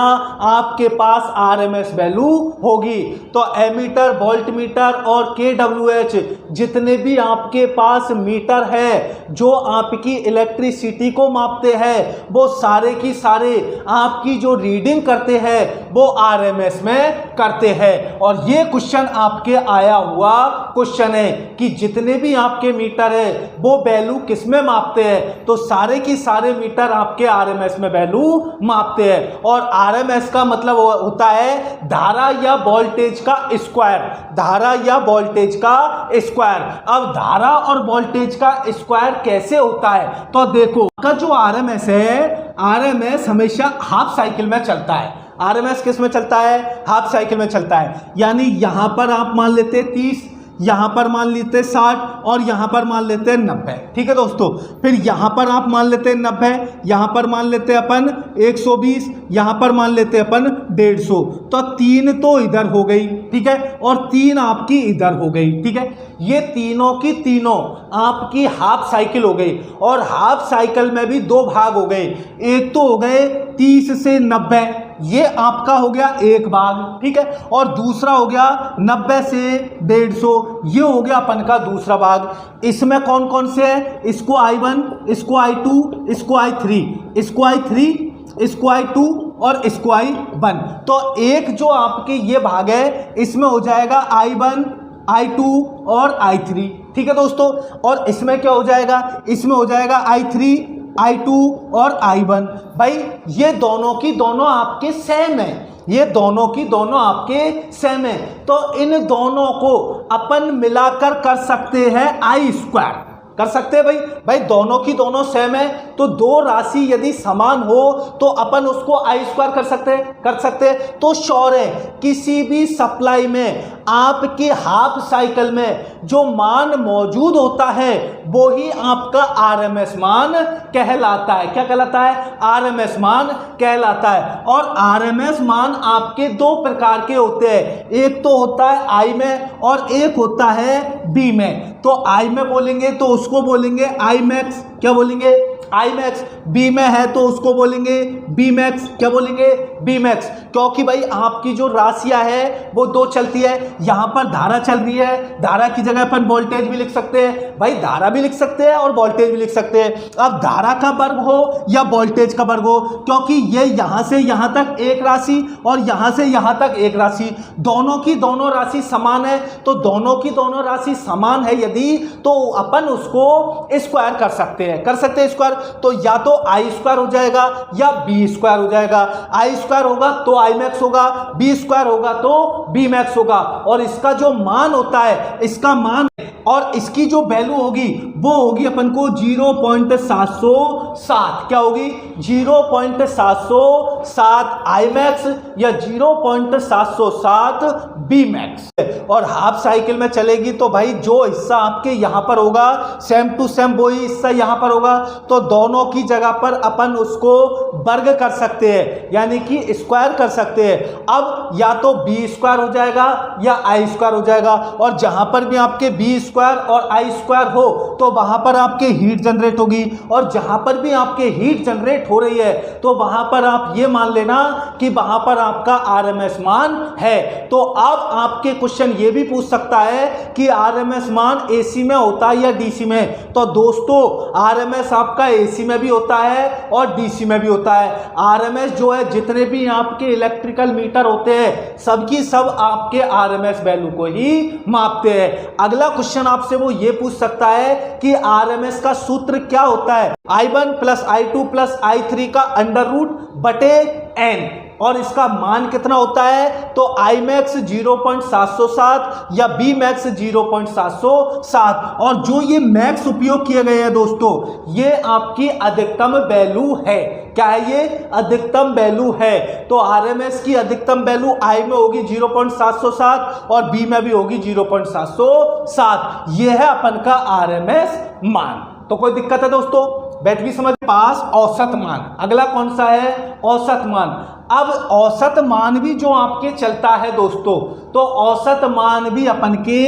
आपके पास RMS वैल्यू होगी। तो एमीटर, वोल्ट मीटर और kWh जितने भी आपके पास मीटर है जो आपकी इलेक्ट्रिसिटी को मापते हैं, वो सारे की सारे आपकी जो रीडिंग करते हैं वो RMS में करते हैं। और ये क्वेश्चन आपके आया हुआ क्वेश्चन है कि जितने भी आपके मीटर है वो वैल्यू किस में मापते हैं? तो सारे की सारे मीटर आपके RMS में वैल्यू मापते हैं। और RMS का मतलब होता है धारा या वोल्टेज का स्क्वायर। धारा या वोल्टेज का स्क्वायर। अब धारा और वोल्टेज का स्क्वायर कैसे होता है? तो देखो का जो RMS है, RMS हमेशा हाफ साइकिल में चलता है। RMS किस में चलता है? हाफ साइकिल में चलता है। यानी यहां पर आप मान लेते 30, यहां पर मान लेते 60 और यहां पर मान लेते 90। ठीक है दोस्तों। फिर यहां पर आप मान लेते 90, यहां पर मान लेते अपन 120, यहां पर मान लेते अपन 150। तो 3 तो इधर हो गई, ठीक है, और 3 आपकी इधर हो गई। ठीक है, ये तीनों की तीनों आपकी हाफ साइकिल हो गई। और हाफ साइकिल में भी दो भाग हो गए। एक तो हो गए 30 से 90, ये आपका हो गया एक भाग, ठीक है। और दूसरा हो गया 90 से 150, ये हो गया अपन का दूसरा भाग। इसमें कौन कौन से है? इसको I1, इसको I2, इसको I3, इसको I3, इसको I2 और इसको I1। तो एक जो आपके ये भाग है इसमें हो जाएगा I1, I2 और I3। ठीक है दोस्तों। और इसमें क्या हो जाएगा? इसमें हो जाएगा I3 I2 और I1। भाई ये दोनों की दोनों आपके सेम है, ये दोनों की दोनों आपके सेम है, तो इन दोनों को अपन मिलाकर कर सकते हैं I स्क्वायर, कर सकते हैं भाई। भाई दोनों की दोनों सेम है, तो दो राशि यदि समान हो तो अपन उसको I स्क्वायर कर सकते हैं, कर सकते हैं। तो श्योर है किसी भी सप्लाई में आपके हाफ साइकिल में जो मान मौजूद होता है वो ही आपका आरएमएस मान कहलाता है। क्या कहलाता है? आरएमएस मान कहलाता है। और आरएमएस मान आपके दो प्रकार के होते हैं, एक तो होता है आई में और एक होता है बी में। तो आई में बोलेंगे तो उसको बोलेंगे आई मैक्स, क्या बोलेंगे? I max. बी में है तो उसको बोलेंगे बी मैक्स, क्या बोलेंगे? B max. क्योंकि भाई आपकी जो राशियां है वो दो चलती है, यहां पर धारा चल रही है, धारा की जगह अपन वोल्टेज भी लिख सकते हैं, भाई धारा भी लिख सकते हैं और वोल्टेज भी लिख सकते हैं। अब धारा का वर्ग हो या वोल्टेज का वर्ग हो, क्योंकि ये यहां से यहां तक एक राशि और यहां से यहां तक एक राशि, दोनों की दोनों राशि समान है, तो दोनों की दोनों राशि समान है यदि, तो अपन उसको स्क्वायर कर सकते हैं, कर सकते हैं स्क्वायर। तो या तो आई स्क्वायर हो जाएगा या बी स्क्वायर हो जाएगा। आई स्क्वायर होगा तो आई मैक्स होगा, बी स्क्वायर होगा तो बी मैक्स होगा। और इसका जो मान होता है, इसका मान और इसकी जो वैल्यू होगी वो होगी अपन को 0.707। क्या होगी? 0.707 आई मैक्स या 0.707 बी मैक्स। और हाफ साइकिल में चलेगी तो भाई जो हिस्सा आपके यहां पर होगा सेम टू सेम वही हिस्सा यहां पर होगा, तो दोनों की जगह पर अपन उसको वर्ग कर सकते हैं, यानी कि स्क्वायर कर सकते हैं। अब या तो बी स्क्वायर हो जाएगा या आई स्क्वायर हो जाएगा, और जहां पर भी आपके बी स्क्वायर और आई स्क्वायर हो तो वहां पर आपके हीट जनरेट होगी, और जहां पर भी आपके हीट जनरेट हो रही है तो वहां पर आप ये मान लेना कि वहां पर आपका आरएमएस मान है। तो अब आपके क्वेश्चन ये भी पूछ सकता है कि आरएमएस मान एसी में होता है या डीसी में। तो दोस्तों आरएमएस आपका एसी में भी होता है और डीसी में भी होता है। आरएमएस जो है जितने भी आपके इलेक्ट्रिकल मीटर होते हैं सबकी सब आपके आरएमएस वैल्यू को ही मापते हैं। अगला क्वेश्चन आपसे वो ये पूछ सकता है कि आरएमएस का सूत्र क्या होता है? I1 plus I2 plus I3 का अंडर रूट बटे n, और इसका मान कितना होता है? तो आई मैक्स 0.707 या बी मैक्स 0.707। और जो ये मैक्स उपयोग किए गए हैं दोस्तों, ये आपकी अधिकतम वैल्यू है। क्या है ये? अधिकतम वैल्यू है। तो आरएमएस की अधिकतम वैल्यू आई में होगी 0.707 और बी में भी होगी 0.707। ये है अपन का आरएमएस मान। तो कोई दिक्कत है दोस्तों? बैटरी समझ पास। औसत मान अगला कौन सा है? औसत मान। अब औसत मान भी जो आपके चलता है दोस्तों, तो औसत मान भी अपन के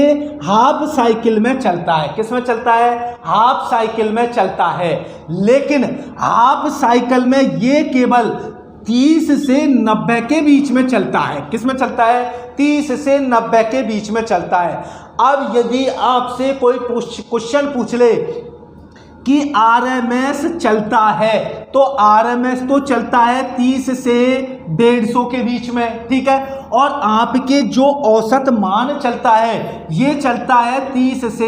हाफ साइकिल में चलता है। किस में चलता है? हाफ साइकिल में चलता है। लेकिन हाफ साइकिल में ये केवल 30 से 90 के बीच में चलता है। किस में चलता है? 30 से 90 के बीच में चलता है। अब यदि आपसे कोई क्वेश्चन पूछ ले कि आरएमएस चलता है, तो आरएमएस तो चलता है 30 से 150 के बीच में, ठीक है। और आपके जो औसत मान चलता है ये चलता है 30 से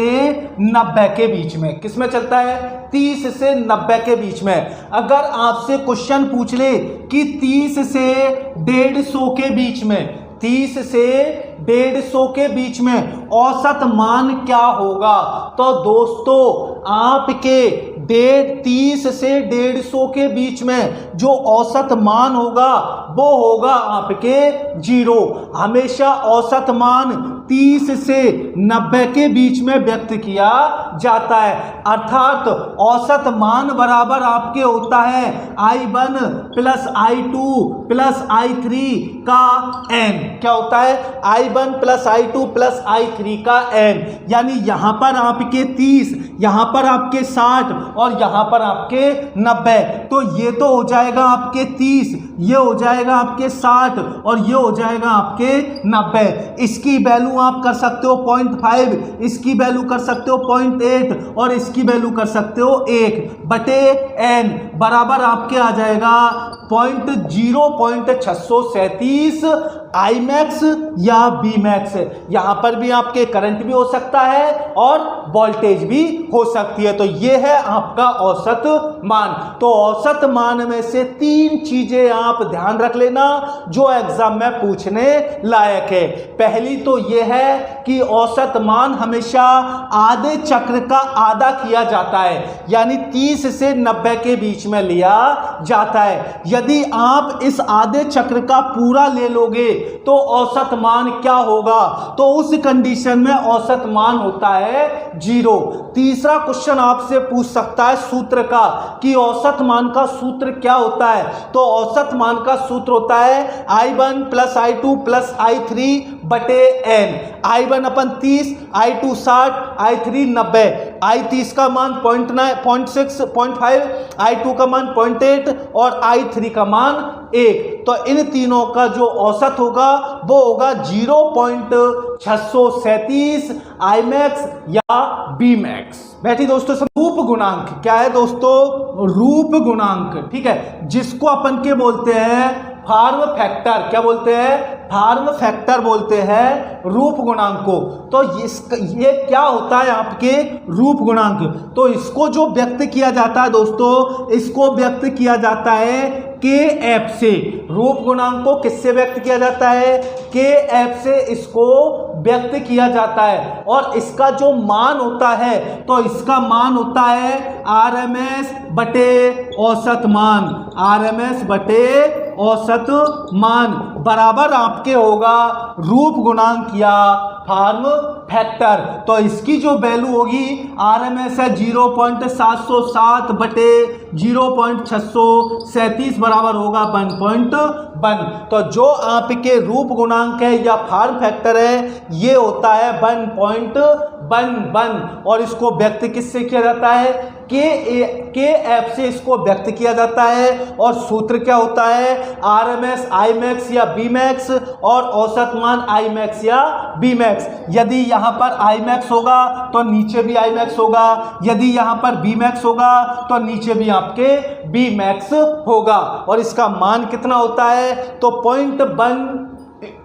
90 के बीच में। किस में चलता है? 30 से 90 के बीच में। अगर आपसे क्वेश्चन पूछ ले कि 30 से 150 के बीच में, 30 से 150 के बीच में औसत मान क्या होगा? तो दोस्तों आपके 30 से 150 के बीच में जो औसत मान होगा वो होगा आपके 0। हमेशा औसत मान 30 से 90 के बीच में व्यक्त किया जाता है। अर्थात औसत मान बराबर आपके होता है I1 plus I2 plus I3 का n। क्या होता है? I1 plus I2 plus I3 का n। यानी यहां पर आपके 30, यहां पर आपके 60 और यहां पर आपके 90। तो ये तो हो जाएगा आपके 30, ये हो जाएगा आपके 60 और ये हो जाएगा आपके 90। इसकी वैल्यू आप कर सकते हो 0.5, इसकी वैल्यू कर सकते हो 0.8 और इसकी वैल्यू कर सकते हो 1 बटे n बराबर आपके आ जाएगा 0.637 आई मैक्स या बी मैक्स। यहां पर भी आपके करंट भी हो सकता है और वोल्टेज भी हो सकती है। तो ये है आपका औसत मान। तो औसत मान में से 3 चीजें आप ध्यान रख लेना जो एग्जाम में पूछने लायक है। पहली तो ये है कि औसत मान हमेशा आधे चक्र का आधा किया जाता है, यानी 30 से 90 के बीच में लिया जाता है। यदि आप इस आधे चक्र का पूरा ले लोगे तो औसत मान क्या होगा? तो उस कंडीशन में औसत मान होता है 0। तीसरा क्वेश्चन आपसे पूछ सकता है सूत्र का कि औसत मान का सूत्र क्या होता है। तो औसत मान का सूत्र होता है I1 + I2 + I3 बटे n। I1 अपन 30, I2 60, I3 90। I30 का मान 0.6, 0.5, I2 का मान 0.8 और I3 का मान 1। तो इन तीनों का जो औसत होगा वो होगा 0.637 आई मैक्स या बी मैक्स। बैठी दोस्तों, रूप गुणांक क्या है दोस्तों? रूप गुणांक, ठीक है, जिसको अपन के बोलते हैं फॉर्म फैक्टर। क्या बोलते हैं? फॉर्म फैक्टर बोलते हैं रूप गुणांक को। तो ये क्या होता है आपके रूप गुणांक? तो इसको जो व्यक्त किया जाता है दोस्तों, इसको व्यक्त किया जाता है kf से। रूप गुणांक को किससे व्यक्त किया जाता है? kf से इसको व्यक्त किया जाता है। और इसका जो मान होता है तो इसका मान होता है RMS बटे औसत मान। RMS बटे औसत मान बराबर आपके होगा रूप गुणांक या फॉर्म फैक्टर। तो इसकी जो वैल्यू होगी RMS है 0.707 बटे 0.637 बराबर होगा 1.1। तो जो आपके रूप गुणांक है या फॉर्म फैक्टर है ये होता है 1.11 और इसको व्यक्त किससे किया जाता है? kf से इसको व्यक्त किया जाता है। और सूत्र क्या होता है? RMS I मैक्स या B मैक्स और औसत मान I मैक्स या B मैक्स। यदि यहाँ पर I मैक्स होगा तो नीचे भी I मैक्स होगा, यदि यहाँ पर B मैक्स होगा तो नीचे भी आपके B मैक्स होगा। और इसका मान कितना होता है? तो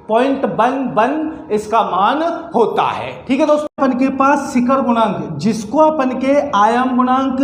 0.11 इसका मान होता है। ठीक है दोस्तों, अपन के पास शिखर गुणांक, जिसको अपन के आयाम गुणांक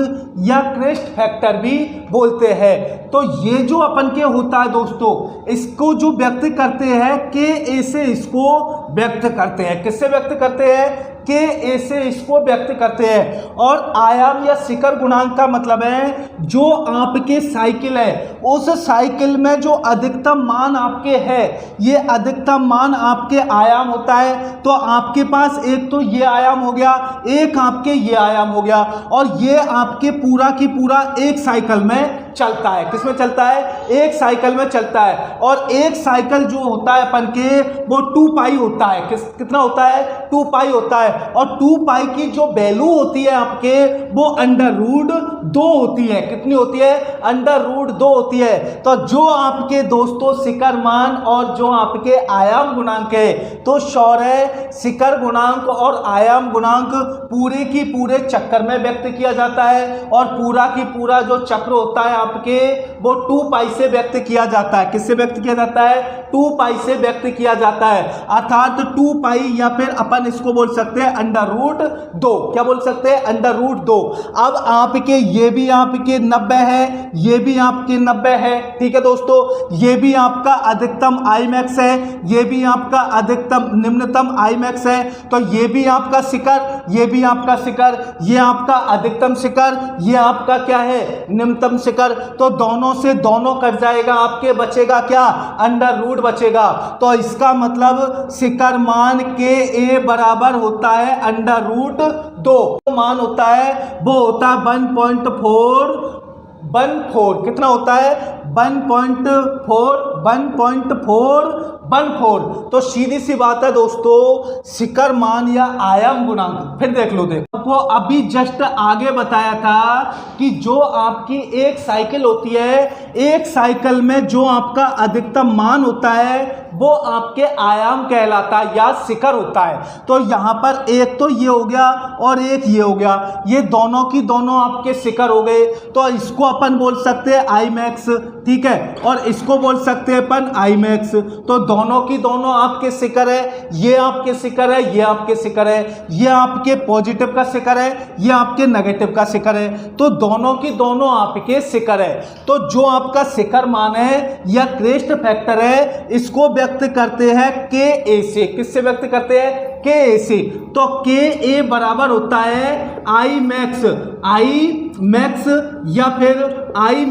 या क्रेस्ट फैक्टर भी बोलते हैं। तो ये जो अपन के होता है दोस्तों, इसको जो व्यक्त करते हैं Ka से इसको व्यक्त करते हैं। किससे व्यक्त करते हैं? Ka से इसको व्यक्त करते हैं। और आयाम या शिखर गुणांक का मतलब है जो आपके साइकिल है उस साइकिल में जो अधिकतम मान आपके है, ये अधिकतम मान आपके आयाम होता है। तो आपके पास एक तो ये आयाम हो गया, एक आपके ये आयाम हो गया, और ये आपके पूरा की पूरा एक साइकिल में चलता है। किसमें चलता है? एक साइकिल में चलता है। और एक साइकिल जो होता है अपन के वो 2 पाई होता है। कितना होता है? 2 पाई होता है। और 2 पाई की जो वैल्यू होती है आपके वो √2 होती है। कितनी होती है? √2 होती है। तो जो आपके दोस्तों शिखर मान और जो आपके आयाम गुणांक है, तो शौर्य शिखर गुणांक और आयाम गुणांक पूरे की पूरे चक्कर में व्यक्त किया जाता है। और पूरा की पूरा जो चक्र होता है आपके वो 2 पाई से व्यक्त किया जाता है। किससे व्यक्त किया जाता है? 2 पाई से व्यक्त किया जाता है। अर्थात 2 पाई या फिर अपन इसको बोल सकते हैं √2। क्या बोल सकते हैं? √2। अब आपके ये भी आपके 90 है, ये भी आपके 90 है। ठीक है दोस्तों, ये भी आपका अधिकतम आई मैक्स है, ये भी आपका अधिकतम निम्नतम आई मैक्स है। तो ये भी आपका शिखर, ये भी आपका शिखर, ये आपका अधिकतम शिखर, ये आपका क्या है? निम्नतम शिखर। तो दोनों से दोनों कट जाएगा, आपके बचेगा क्या? √, बचेगा। तो इसका मतलब शिखर मान Ka बराबर होता है √2। मान होता है वो होता है 1.414। कितना होता है? 1.414। तो सीधी सी बात है दोस्तों, शिखर मान या आयाम गुणांक। फिर देख लो, देखो अभी जस्ट आगे बताया था कि जो आपकी एक साइकिल होती है, एक साइकिल में जो आपका अधिकतम मान होता है वो आपके आयाम कहलाता है या शिखर होता है। तो यहाँ पर एक तो ये हो गया और एक ये हो गया, ये दोनों की दोनों आपके शिखर हो गए। तो इसको अपन बोल सकते हैं आई मैक्स, ठीक है, और इसको बोल सकते करते हैं अपन आई मैक्स, तो दोनों की दोनों आपके शिखर है, ये आपके शिखर है, ये आपके शिखर है, ये आपके पॉजिटिव का शिखर है, ये आपके नेगेटिव का शिखर है, तो दोनों की दोनों आपके शिखर है। तो जो आपका शिखर मान है या क्रेस्ट फैक्टर है, इसको व्यक्त करते हैं के ए से। किससे व्यक्त करते हैं? के ए से। तो के ए बराबर होता है आई मैक्स, आई मैक्स या फिर आई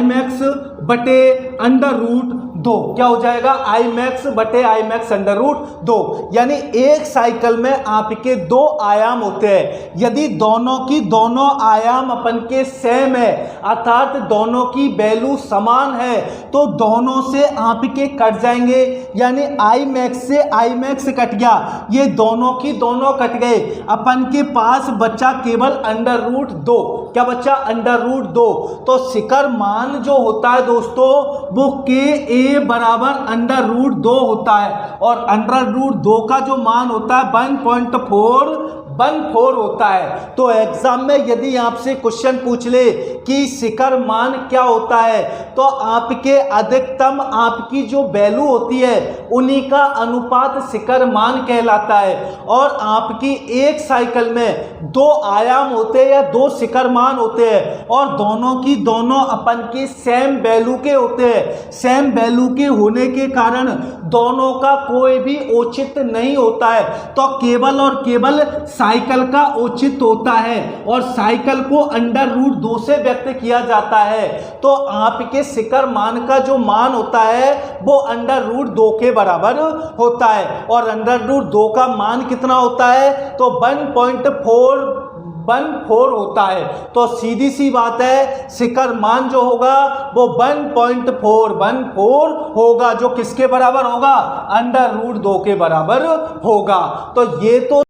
मैक्स बटे अंडर रूट 2। क्या हो जाएगा? आई मैक्स बटे आई मैक्स अंडर रूट 2। यानी एक साइकिल में आपके दो आयाम होते हैं। यदि दोनों की दोनों आयाम अपन के सेम है, अर्थात दोनों की वैल्यू समान है, तो दोनों से आपके कट जाएंगे। यानी आई मैक्स से आई मैक्स कट गया, ये दोनों की दोनों कट गए। अपन के पास बचा केवल अंडर रूट 2। क्या बचा? Under root 2। तो शिखर मान जो होता है दोस्तों, वो के ए बराबर अंडर रूट 2 होता है, और अंडर रूट 2 का जो मान होता है 1.414 होता है। तो एग्जाम में यदि आपसे क्वेश्चन पूछ ले कि शिखर मान क्या होता है, तो आपके अधिकतम आपकी जो वैल्यू होती है उन्हीं का अनुपात शिखर मान कहलाता है। और आपकी एक साइकिल में दो आयाम होते हैं या दो शिखर मान होते हैं, और दोनों की दोनों अपन की सेम वैल्यू के होते हैं। सेम वैल्यू के होने के कारण दोनों का कोई भी औचित्य नहीं होता है, तो केवल और केवल साइकिल का औचित्य होता है, और साइकिल को अंडर रूट 2 से व्यक्त किया जाता है। तो आपके शिखर मान का जो मान होता है वो अंडर रूट 2 के बराबर होता है। और अंडर रूट 2 का मान कितना होता है? तो 1.414 होता है। तो सीधी सी बात है, शिखर मान जो होगा वो 1.414 होगा, जो किसके बराबर होगा? अंडर रूट 2 के बराबर होगा। तो ये तो